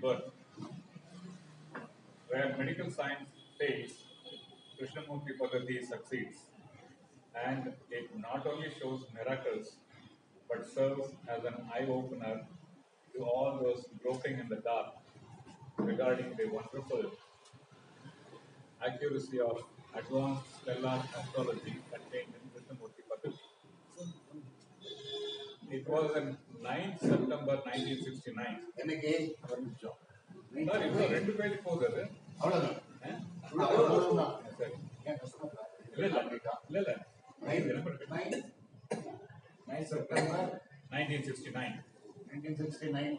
birth. Where medical science fails, Krishnamurti Pagati succeeds, and it not only shows miracles but serves as an eye-opener to all those groping in the dark regarding the wonderful accuracy of advanced stellar astrology contained in Krishnamurti Pagati. It was on 9th September 1969. எனக்கு ஒரு நிமிஷம் sir இன்னும் 2 page போகுது அது. அவ்வளோதான் அவ்வளவுதான். சரி. ஏன் கஷ்டமா இல்ல இல்ல 9 September 1969. 1969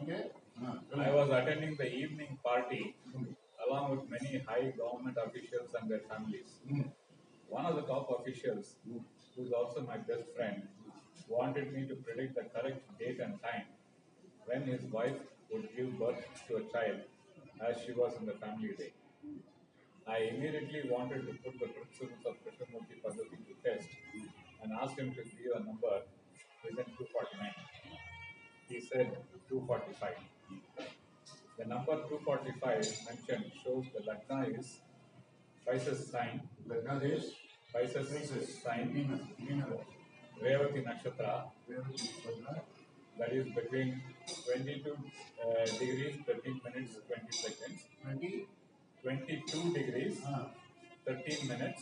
I was attending the evening party along with many high government officials and their families. One of the top officials, who is also my best friend, wanted me to predict the correct date and time when his wife would give birth to a child, as she was in the family day. I immediately wanted to put the principles of Krishnamurti Pagati to test and asked him to give a number within 249. He said 245. The number 245 mentioned shows the Lagna is Pisces sign. Lagna is Pisces sign. Revati Nakshatra. That is between 22 degrees 13 minutes 20 seconds. 22 degrees 13 minutes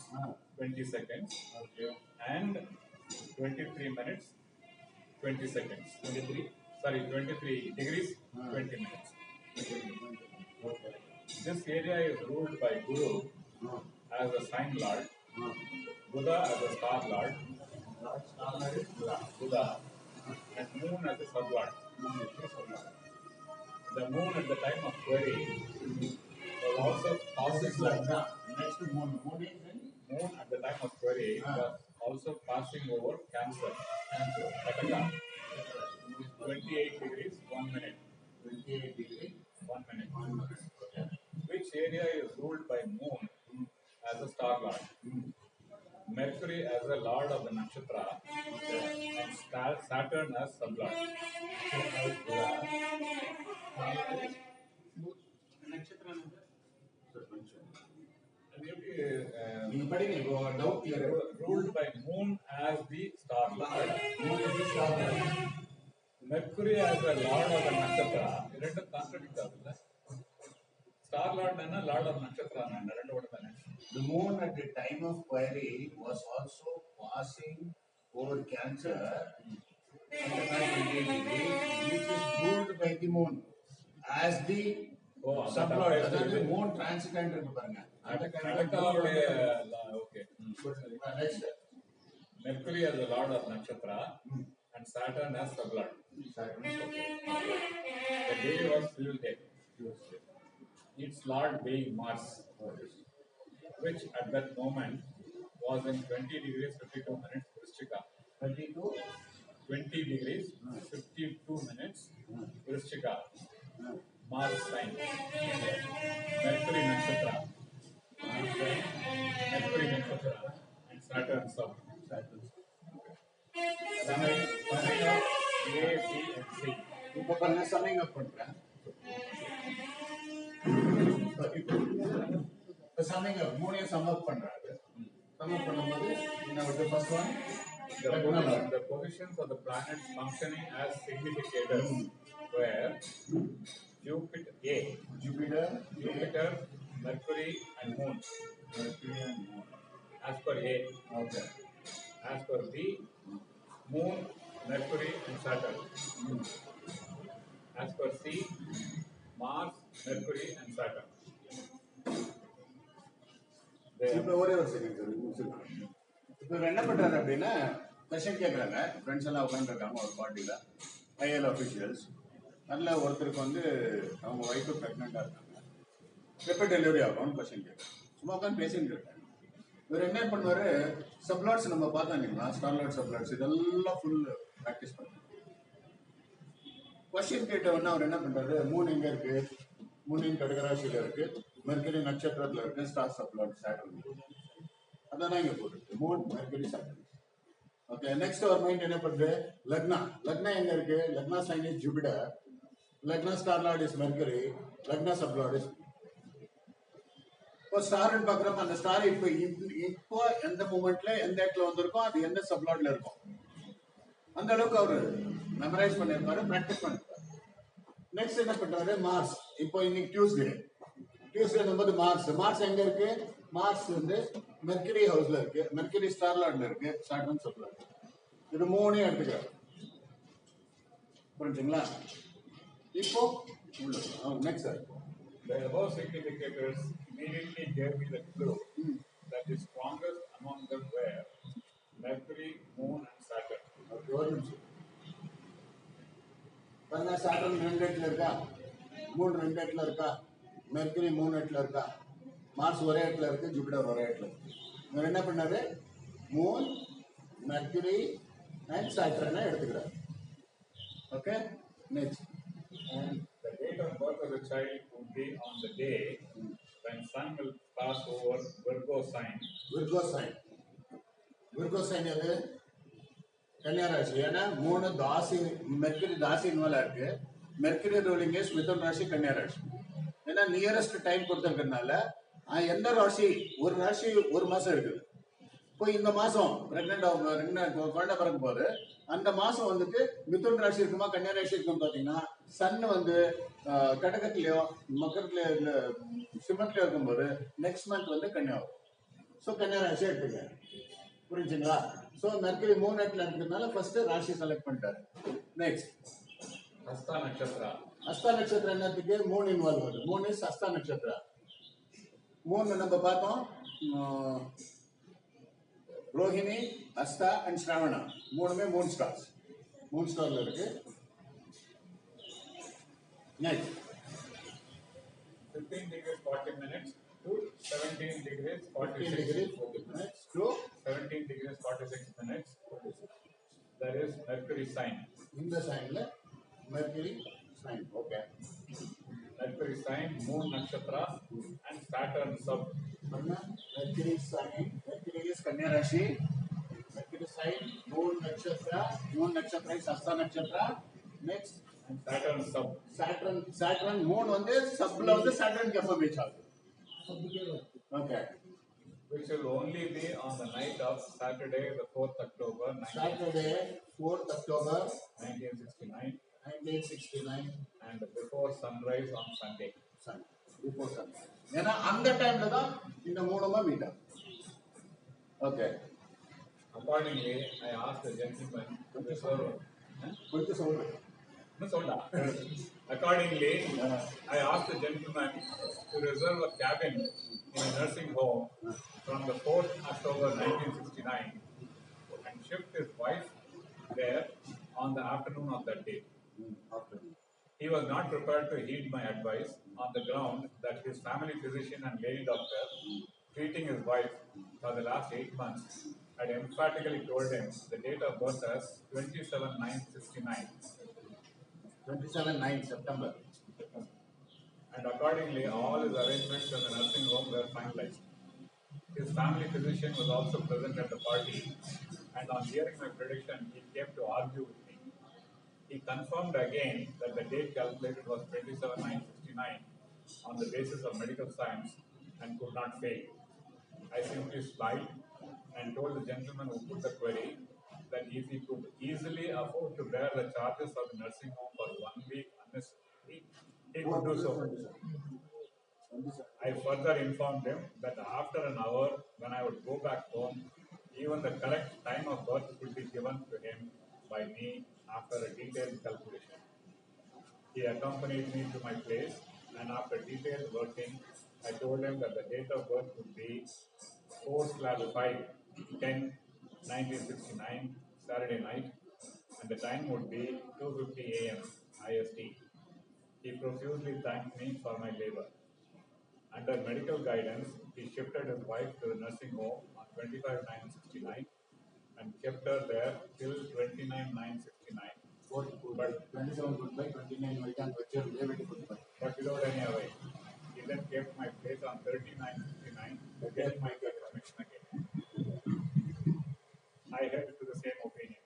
20 seconds. Okay. And 23 minutes 20 seconds. 23 degrees 20 minutes. Okay. This area is ruled by Guru as a sign lord, Buddha as a star lord, Buddha, and Moon as a sub lord. The Moon at the time of query was also passing Lagna. Next moon is Moon at the time of query was also passing over Cancer. Kataka. 28 degrees 1 minute. 28 degree 1 minute. 1 minute. Okay. Which area is ruled by Moon as a star lord, Mercury as a lord of the nakshatra, and Saturn as sublord. நீங்க படிங்க இப்போ doubt clear Ruled by Moon as the star lord, Mercury as a lord of the nakshatra. இரண்டு contradict ஆகுதுல்ல? Star lord என்ன lord of nakshatra என்ன ரெண்டு ஒண்ணு தானே? The moon at the time of query was also passing over Cancer at the 28 degree, which is ruled by the moon as the sublord. அதாவது moon transitant இருக்கு பாருங்க. கடகாவுடைய okay. Next. Mercury as the lord of nakshatra and Saturn as sublord. The day was Tuesday. Its lord being Mars, which at that moment was in 20 degrees 52 minutes Vrishchika. 20 degrees 52 minutes Vrishchika. Mars sign. Mercury nakshatra. Mercury nakshatra and Saturn sub. Summing up A, B and C. இப்போ பண்ண summing அப் பண்றேன். இப்போ summing அப் மூணையும் some அப் பண்றாரு. Some அப் பண்ணும்போது என்ன வருது? First one The positions of the planets functioning as significators were Jupiter, Mercury and Moon. As per A. Okay. As per B, Moon, Mercury and Saturn. As per C, Mars, Mercury and Saturn. இப்போ ஒரே ஒரு second sir முடிச்சிருக்கேன். இப்போ என்ன பண்றாரு அப்படின்னா question கேட்குறாங்க. Friends எல்லாம் உட்காந்துருக்காங்க ஒரு பார்ட்டியில், ஐஎல் அஃபிஷியல்ஸ். அதில் ஒருத்தருக்கு வந்து அவங்க ஒய்ஃபு ப்ரெக்னெண்ட்டாக இருக்காங்க. எப்போ டெலிவரி ஆகும்னு கொஸ்டின் கேட்குறாங்க. சும்மா உட்காந்து பேசிட்டு இருக்காங்க. இவர் என்ன பண்ணுவார்? சப்ளாட்ஸ் நம்ம பார்த்தோம் இல்லைங்களா, ஸ்டார்லாட் சப்ளாட்ஸ் இதெல்லாம் ஃபுல் ப்ராக்டிஸ் பண்ணுறாரு. கொஸ்டின் கேட்ட உடனே அவர் என்ன பண்ணுறாரு? மூணு எங்கே இருக்குது? மூணின் கடகராசியில் இருக்குது, மெர்க்கரி நட்சத்திரத்தில் இருக்குது, ஸ்டார் சப்ளாட் சாட்டர்ன். அதான் இங்கே போட்டுருக்கு, Moon Mercury Saturn. Okay, next அவர் மைண்ட் என்ன பண்ணுறது? லக்னா எங்கே இருக்குது? Lagna sign is Jupiter. Lagna star lord is Mercury, Lagna sublord is. இப்போ ஸ்டார்னு பார்க்குறப்ப அந்த ஸ்டார் இப்போ எந்த மூமெண்ட்ல எந்த இடத்துல வந்திருக்கோம் அது எந்த சப்லாட்ல இருக்கும் அந்த அளவுக்கு அவரு மெமரைஸ் பண்ணியிருப்பாரு, ப்ராக்டிஸ் பண்ணிருப்பாரு. நெக்ஸ்ட் என்ன பண்றாரு? மார்ஸ். இப்போ இன்னைக்கு டியூஸ்டே போது மார்ஸ் எங்க இருக்கு? மார்ஸ் வந்து மெர்க்கரி ஹவுஸ்ல இருக்கு, மெர்க்கரி ஸ்டார்லாட்ல இருக்கு, சாட்டர்ன் சப்லாட். இது மூணையும் எடுத்துக்கிறாரு. புரிஞ்சுங்களா? இப்போ next sir. The above significators immediately gave me the clue that the strongest among them were Mercury, Moon, and Saturn. ஒரு நிமிஷம். பாருங்க, சாட்டர்ன் 2 இடத்துல இருக்கா, மூன் 2 இடத்துல இருக்கா, மெர்க்குரி 3 இடத்துல இருக்கா, மார்ஸ் ஒரே இடத்துல இருக்கு, ஜூபிட்டர் ஒரே இடத்துல இருக்கு. இவர் என்ன பண்ணாரு? மூன், மெர்க்குரி அண்ட் சாட்டர்னை எடுத்துக்கிறார். Okay, next. And the date of birth of the child would be on the day when sun will pass over Virgo sign. Virgo sign. Virgo sign எது? கன்னியா ராசி. ஏன்னா 3 தாசி, மெர்க்குரி தாசி இன்வால்வ் இருக்கு. Mercury ruling is மிதுன் ராசி, கன்னியா ராசி. ஏன்னா நியரஸ்ட் டைம் கொடுத்துருக்கறதுனால எந்த ராசி, ஒரு ராசி ஒரு மாசம் இருக்குது. இப்போ இந்த மாசம் குழந்தை பிறக்கும் போது அந்த மாசம் வந்துட்டு மிதுன் ராசி இருக்குமா கன்னியா ராசி இருக்கும் பாத்தீங்கன்னா, சன் வந்து கடகத்திலயோ மக்கத்துல இல்ல சிம்மத்திலயோ இருக்கும்போது நெக்ஸ்ட் மந்த் வந்து கன்னியா வரும். ஸோ கன்னியா ராசி எடுத்துக்க. புரிஞ்சுங்களா? ஸோ மெர்க்குரி 3 இடத்துல இருக்கிறதுனால ஃபர்ஸ்ட் ராசி செலக்ட் பண்ணிட்டாரு. Next Hasta Nakshatra. அஸ்தா நட்சத்திரம் என்னத்துக்கு? 3 இன்வால்வ் வருது. 3 இஸ் அஸ்தா நட்சத்திரம். 3 நம்ம பார்த்தோம், ரோஹிணி, அஸ்தா அண்ட் ஸ்ரவணா. 3மே மூன் ஸ்டார்ஸ். மூன் ஸ்டார்ல இருக்கு. Next 15 degrees 40 minutes to 17 degrees 15 46 degree 40 minutes to 17 degrees 46 minutes. That is Mercury sign. இந்த சைன்ல Mercury sign. Okay, Mercury sign, Moon Nakshatra, and Saturn sub. Mercury sign, Mercury is Kanya rasi, Mercury sign, Moon nakshatram is Hasta nakshatram. Next And Saturn sub. Saturn Moon வந்து சப்ல வந்து Saturn கேப்ப beach ஆகுது. Okay, Which will only be on the night of Saturday, the 4th October, Saturday 4th October 1969, 1969 and before sunrise on Sunday. Sun, before sun. ஏன்னா அந்த டைம்ல தான் இந்த மூணுமா மீட் ஆகும். Okay, Accordingly, I asked the gentleman to reserve. கொஞ்சம் சொல்றேன். No, solda. Accordingly, I asked the gentleman to reserve a cabin in a nursing home from the 4th October 1969 and shift his wife there on the afternoon of that day. He was not prepared to heed my advice on the ground that his family physician and lady doctor, treating his wife for the last 8 months, had emphatically told him the date of birth as 27/9/69. 27/9 September. And accordingly, all his arrangements in the nursing home were finalized. His family physician was also present at the party, and on hearing my prediction, he came to argue with me. He confirmed again that the date calculated was 27/9/69 on the basis of medical science and could not fail. I simply smiled and told the gentleman who put the query that if he could easily afford to bear the charges of the nursing home for 1 week unnecessarily, he could do so. I further informed him that after an hour, when I would go back home, even the correct time of birth could be given to him by me after a detailed calculation. He accompanied me to my place, and after detailed working, I told him that the date of birth would be 4/5/10/1969, Saturday night, and the time would be 2:50 a.m. IST. He profusely thanked me for my labor. Under medical guidance, he shifted his wife to the nursing home on 25/9/69 and kept her there till 29/9/69. But 27 goodbye, 29 American virtual day, very goodbye. without any away. He then kept my place on 30/9/69 to get my confirmation again. I held to the same opinion.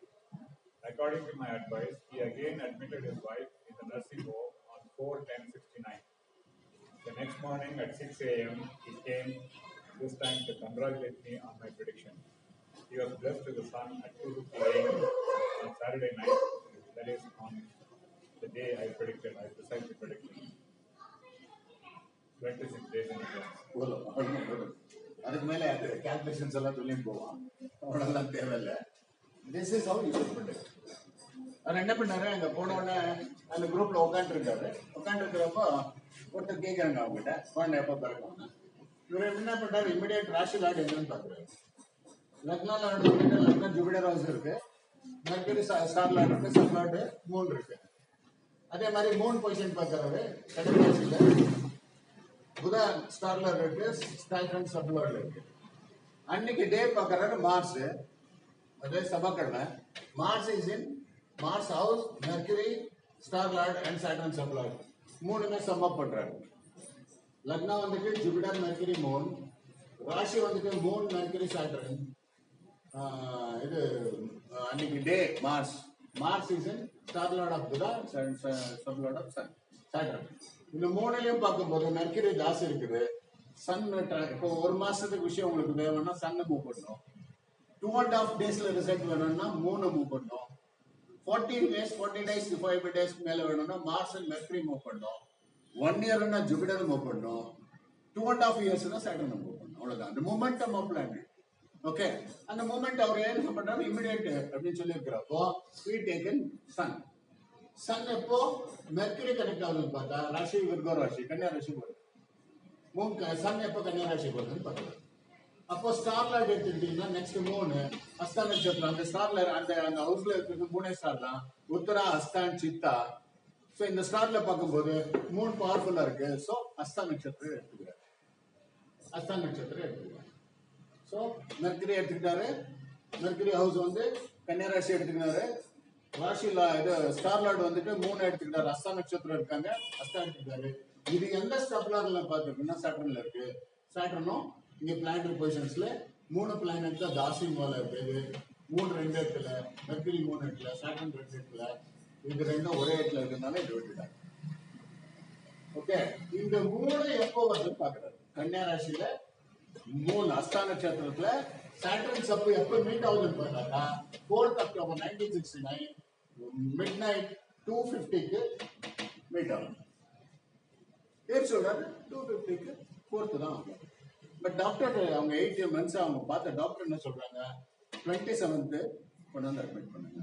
According to my advice, he again admitted his wife in the nursing home on 4:10:59. The next morning at 6 a.m., he came, this time to congratulate me on my prediction. He was blessed with the sun at 2:50 a.m. on Saturday night, that is on the day I precisely predicted. 26 days in advance. அதுக்கு மேலே calculations எல்லாம் சொல்லிட்டு போவான், அவ்வளோலாம் தேவையில்லை. This is how you should predict. அவர் என்ன பண்ணாரு, அங்கே போன உடனே அந்த குரூப்பில் உட்காந்துருக்கிறப்போ ஒருத்தர் கேட்குறாங்க அவங்ககிட்ட குழந்தை எப்போ பிறக்கணும்னு. இவர் என்ன பண்ணுறாரு, இமிடியேட் ராசி லாட் என்னன்னு பார்க்குறாரு. லக்னா லாட் வந்துட்டு லக்னா ஜூபிடர் ஹவுஸ் இருக்கு, மெர்க்குரி ஸ்டார் லாட் இருக்கு, சன் லாட் மூன் இருக்கு. அதே மாதிரி மூன் பொசிஷன் பார்க்குறாரு கடற்ராசியில். புதா ஸ்டார்ல இருக்கு, சாட்டர்ன் சப்லார்ல இருக்கு. அன்னைக்கு டே பார்க்கறாரு மார்ஸ், அதே செவ்வாய்க்கிழமை. Mars is in Mars house, Mercury star lord and Saturn sub lord மூணுமே சம் அப் பண்றாரு. லக்னா வந்துட்டு ஜூபிட்டர் மெர்க்குரி மூன், ராசி வந்துட்டு மூன் மெர்க்குரி சாட்டர்ன். இது அன்னைக்கு day Mars, Mars is in star lord of Budha, sub lord of Saturn. இந்த மூணுலையும் பார்க்கும்போது மெர்க்குரி ஜாஸ்தி இருக்குது. சன் இப்போ ஒரு மாசத்துக்கு விஷயம் உங்களுக்கு வேணும்னா சன்னை மூவ் பண்ணணும். 2.5 daysல ரிசல்ட் வேணும்னா மூணு மூவ் பண்ணணும். 14 days 5 டேஸ்க்கு மேல வேணும்னா மார்ஸ் அண்ட் மெர்க்குரி மூவ் பண்ணணும். 1 yearனா ஜூபிட்டர் மூவ் பண்ணணும். 2.5 yearsனா சாட்டர்ன் மூவ் பண்ணணும். அவ்வளவுதான் அந்த மூமெண்டம் ஆஃப் பிளானட். ஓகே, அந்த மூமெண்ட் அவர் என்ன பண்றாரு, இமிடியேட் அப்படின்னு சொல்லி இருக்கிறப்போ we taken sun. சன் எப்போ மெர்க்குரி கனெக்ட் ஆகுதுன்னு பார்த்தா ராசி விருகோ ராசி, கன்னியா ராசி போகுது. மூன் சன் எப்போ கன்னியா ராசி போகுதுன்னு பார்த்தா, அப்போ ஸ்டார் லார்ட் எடுத்துக்கிட்டீங்கன்னா நெக்ஸ்ட் மூணு அஸ்தா நட்சத்திரம். அந்த ஸ்டார்ல அந்த அந்த ஹவுஸ்ல இருக்கிறது மூணே ஸ்டார் தான், உத்தரா அஸ்தான் சித்தா. ஸோ இந்த ஸ்டார்ல பார்க்கும்போது மூணு பவர்ஃபுல்லா இருக்கு. ஸோ அஸ்தா நட்சத்திரம் எடுத்துக்கிறாரு, அஸ்தா நட்சத்திரம் எடுத்துக்கிறாரு. ஸோ மெர்க்குரி எடுத்துக்கிட்டாரு, மெர்க்குரி ஹவுஸ் வந்து கன்னியா ராசி எடுத்துக்கிட்டாரு. ராசில இது ஸ்டார் லார்ட் வந்துட்டு மூணு எடுத்துக்கிட்டாரு, அஸ்தா நட்சத்திரம் இருக்காங்க, அஸ்தா எடுத்துக்கிட்டாரு. இது எந்த ஸ்டார்ல பார்த்துருக்குன்னா சாட்டர்ன்ல இருக்கு. சாட்டர்னும் இங்க பிளானட்டரி பொசிஷன்ஸ்ல மூணு பிளானட் தான் ஜாஸ்தி மேல இருக்குது. மூணு 2 இடத்துல, மெர்க்குரி 3 இடத்துல, சாட்டர்ன் 2 இடத்துல. இது ரெண்டும் ஒரே இடத்துல இருக்கிறதுனால இது விட்டுட்டாங்க. ஓகே, இந்த மூணு எப்போ வந்து பாக்குறாரு, கன்னியா ராசியில மூணு அஸ்தா நட்சத்திரத்துல சாட்டர்ன் சப்பு எப்போ மீட் ஆகுதுன்னு பார்த்தாக்கா 4th October 1969 midnight 2:50க்கு மீட் ஆகும். பேர் சொல்றாரு 2:50க்கு 4th தான் ஆகும். பட் டாக்டர் அவங்க 8 months அவங்க பார்த்த டாக்டர் என்ன சொல்றாங்க, 27th கொண்டு வந்து அட்மிட் பண்ணுங்க.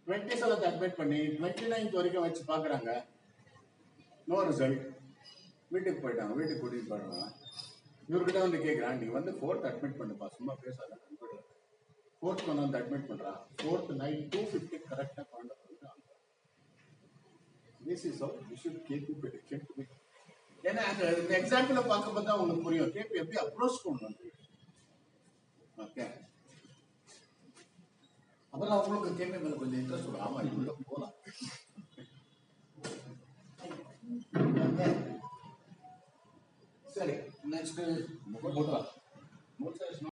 27th அட்மிட் பண்ணி 29th வரைக்கும் வச்சு பாக்குறாங்க, நோ ரிசல்ட். வீட்டுக்கு போயிட்டாங்க, வீட்டுக்கு கூட்டிட்டு போயிடுவாங்க. இவர்கிட்ட வந்து கேட்குறான், நீ வந்து 4th அட்மிட் பண்ணுப்பா, சும்மா பேசாத. 4th கொண்டு வந்து அட்மிட் பண்றான். 4th night 2:50 கரெக்டா கொண்டு வந்து. This is how you should keep you prediction to be. ஏன்னா அந்த எக்ஸாம்பிள பார்க்கும்போது தான் உங்களுக்கு புரியும் கேபி எப்படி அப்ரோச் பண்ணணும். ஓகே, அப்புறம் உங்களுக்கு கேபி மேல கொஞ்சம் இன்ட்ரெஸ்ட் வரும். ஆமா, உள்ள போலாம். சரி, நெக்ஸ்ட் போகலாம்.